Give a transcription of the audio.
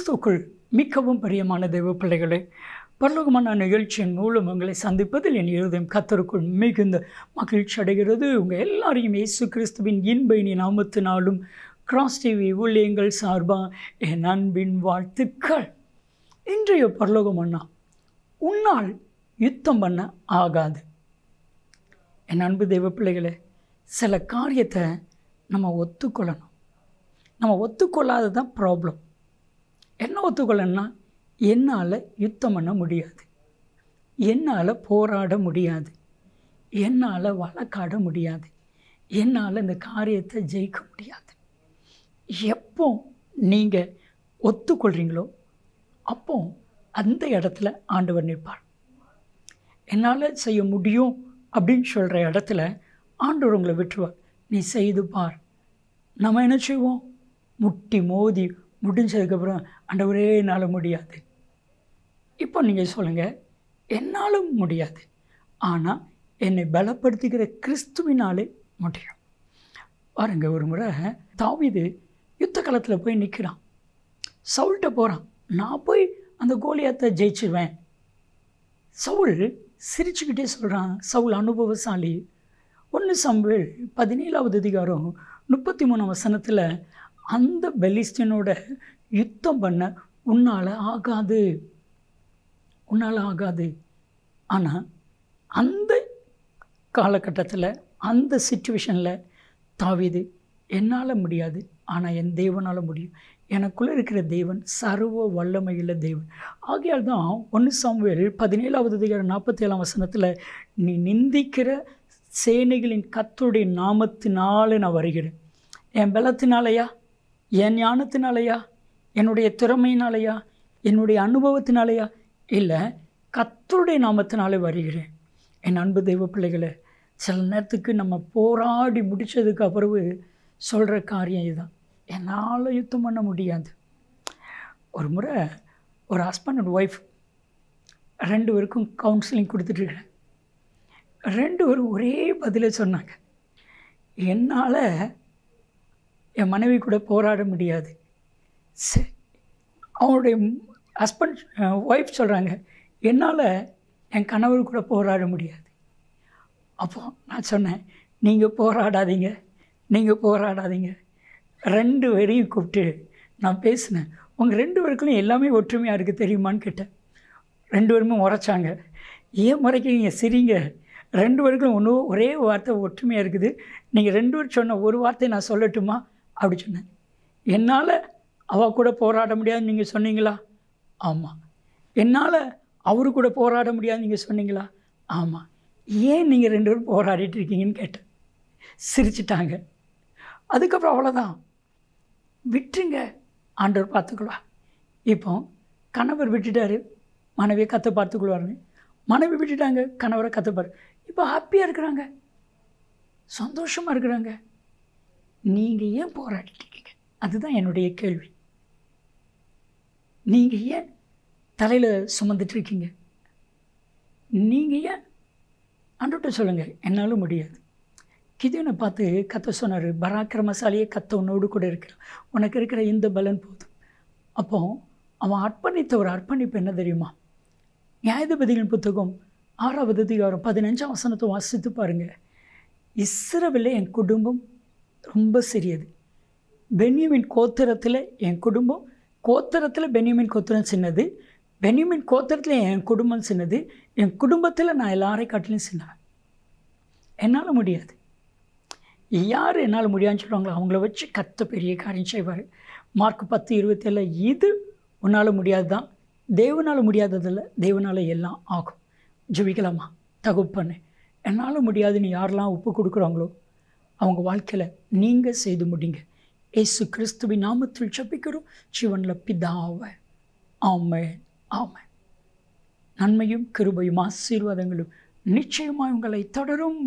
கிறிஸ்துவுக்குள் மிகவும் பிரியமான தெய்வ பிள்ளைகளே, பரலோகமான நிகழ்ச்சியின் மூலம் உங்களை சந்திப்பதில் என் இருதயம் கர்த்தருக்குள் மிகுந்த மகிழ்ச்சி அடைகிறது. உங்கள் எல்லாரையும் இயேசு கிறிஸ்துவின் இன்ப இனி நாமத்தினாலும் கிராஸ் டிவி ஊழியங்கள் சார்பாக என் அன்பின் வாழ்த்துக்கள். இன்றைய பரலோகமன்னா, உன்னால் யுத்தம் பண்ண ஆகாது. என் அன்பு தெய்வ பிள்ளைகளே, சில காரியத்தை நம்ம ஒத்துக்கொள்ளணும். நம்ம ஒத்துக்கொள்ளாதது தான் ப்ராப்ளம். என்ன ஒத்துக்கொள்ளணும்னா, என்னால் யுத்தம் பண்ண முடியாது, என்னால் போராட முடியாது, என்னால் வழக்காட முடியாது, என்னால் இந்த காரியத்தை ஜெயிக்க முடியாது. எப்போ நீங்கள் ஒத்துக்கொள்கிறீங்களோ அப்போ அந்த இடத்துல ஆண்டவர் நிற்பார். என்னால் செய்ய முடியும் அப்படின்னு சொல்கிற இடத்துல ஆண்டவர் உங்களை விட்டுருவார். நீ செய்து பார். நம்ம என்ன செய்வோம்? முட்டி மோதி முடிஞ்சதுக்கப்புறம், ஆண்டவரே என்னால் முடியாது. இப்போ நீங்கள் சொல்லுங்கள், என்னாலும் முடியாது, ஆனால் என்னை பலப்படுத்துகிற கிறிஸ்துவினாலே முடியும். பாருங்க, ஒரு முறை தாவீது யுத்த காலத்தில் போய் நிற்கிறான். சவுல்கிட்ட போகிறான், நான் போய் அந்த கோலியாத்தை ஜெயிச்சிருவேன். சவுல் சிரிச்சுக்கிட்டே சொல்கிறான். சவுல் அனுபவசாலி. 1 சாமுவேல் 17வது அதிகாரம் 33 வசனத்தில், அந்த பெலிஸ்தீனோட யுத்தம் பண்ண உன்னால் ஆகாது, உன்னால் ஆகாது. ஆனால் அந்த காலகட்டத்தில், அந்த சிச்சுவேஷனில் தாவீது, என்னால் முடியாது, ஆனால் என் தேவனால் முடியும். எனக்குள்ளே இருக்கிற தேவன் சர்வ வல்லமையுள்ள தேவன். ஆகையால் தான் 1 சாமுவேல் 17வது அதிகாரம் 47ஆம் வசனத்தில், நீ நிந்திக்கிற சேனைகளின் கர்த்தருடைய நாமத்தினால நான் வருகிறேன். என் பலத்தினாலையா, என் ஞானத்தினாலையா, என்னுடைய திறமையினாலையா, என்னுடைய அனுபவத்தினாலையா, இல்லை, கர்த்தருடைய நாமத்தினாலே வருகிறேன். என் அன்பு தெய்வ பிள்ளைகளை, சில நேரத்துக்கு நம்ம போராடி முடித்ததுக்கு அப்புறம் சொல்கிற காரியம் இதுதான், என்னால் யுத்தம் பண்ண முடியாது. ஒரு முறை ஒரு ஹஸ்பண்ட் அண்ட் ஒய்ஃப் 2 பேருக்கும் கவுன்சிலிங் கொடுத்துட்ருக்கிறேன். 2 பேரும் ஒரே பதிலை சொன்னாங்க, என்னால் என் மனைவி கூட போராட முடியாது. சரி, அவனுடைய ஹஸ்பண்ட் ஒய்ஃப் சொல்கிறாங்க, என்னால் என் கணவர் கூட போராட முடியாது. அப்போது நான் சொன்னேன், நீங்கள் போராடாதீங்க, நீங்கள் போராடாதீங்க. 2 பேரையும் கூப்பிட்டு நான் பேசினேன். உங்கள் 2 பேருக்குள்ளும் எல்லாமே ஒற்றுமையாக இருக்குது தெரியுமான்னு கேட்டேன். 2 பேருமே முறைச்சாங்க. ஏன் முறைக்கிறீங்க? சிரிங்க. 2 பேருக்கும் ஒரே வார்த்தை ஒற்றுமையாக இருக்குது. நீங்கள் 2 பேர் சொன்ன ஒரு வார்த்தை நான் சொல்லட்டுமா அப்படி சொன்னேன். என்னால் அவள் கூட போராட முடியாதுன்னு நீங்கள் சொன்னீங்களா? ஆமாம். என்னால் அவரு கூட போராட முடியாதுன்னு நீங்கள் சொன்னீங்களா? ஆமாம். ஏன் நீங்கள் 2 பேரும் போராடிட்டு இருக்கீங்கன்னு கேட்டேன். சிரிச்சிட்டாங்க. அதுக்கப்புறம் அவ்வளோதான், விட்டுருங்க, ஆண்டவர் பார்த்துக்குவா. இப்போ கணவர் விட்டுட்டார், மனைவியை கற்று பார்த்துக்குள்வாருன்னு. மனைவி விட்டுட்டாங்க, கணவரை கற்றுப்பார். இப்போ ஹாப்பியாக இருக்கிறாங்க, சந்தோஷமாக இருக்கிறாங்க. நீங்கள் ஏன் போராடிட்டு இருக்கீங்க? அதுதான் என்னுடைய கேள்வி. நீங்கள் ஏன் தலையில் சுமந்துட்டுருக்கீங்க? நீங்கள் ஏன் ஆண்டவர்கிட்ட சொல்லுங்கள், என்னாலும் முடியாது. கிதியோனை பார்த்து கத்த சொன்னார், பராக்கிரமசாலியே கத்த உன்னோடு கூட இருக்கிறான், உனக்கு இருக்கிற இந்த பலன் போதும். அப்போது அவன் அர்ப்பணித்த ஒரு அர்ப்பணிப்பு என்ன தெரியுமா? நியாயாதிபதிகளின் புத்தகம் 6வது அதிகாரம் 15ஆம் வசனத்தை வாசித்து பாருங்கள். இஸ்ரவேலில் என் குடும்பம் ரொம்ப சிறியது, பென்யமீன் கோத்திரத்தில் என் குடும்பம், கோத்திரத்தில் பென்யமீன் கோத்திரம் சின்னது, பென்யமீன் கோத்திரத்தில் என் குடும்பம் சின்னது, என் குடும்பத்தில் நான் எல்லாரையும் காட்டிலும் சின்னவன். என்னால் முடியாது. யார் என்னால் முடியாதுன்னு சொல்லுவாங்களோ அவங்கள வச்சு கத்த பெரிய காரியம் செய்வார். மார்க் 10:27, இது உன்னால் முடியாது தான், தேவனால் முடியாததில்லை, தேவனால் எல்லாம் ஆகும். ஜெபிக்கலாமா? தகப்பனே, என்னால் முடியாதுன்னு யாரெல்லாம் ஒப்பு கொடுக்குறாங்களோ அவங்க வாழ்க்கையில் நீங்கள் செய்து முடிங்க. இயேசு கிறிஸ்துவின் நாமத்தில் ஜெபிக்கிறோம் ஜீவனில் பிதாவே, ஆமென், ஆமென். நன்மையும் கிருபையும் ஆசீர்வாதங்களும் நிச்சயமாக உங்களை தொடரும்.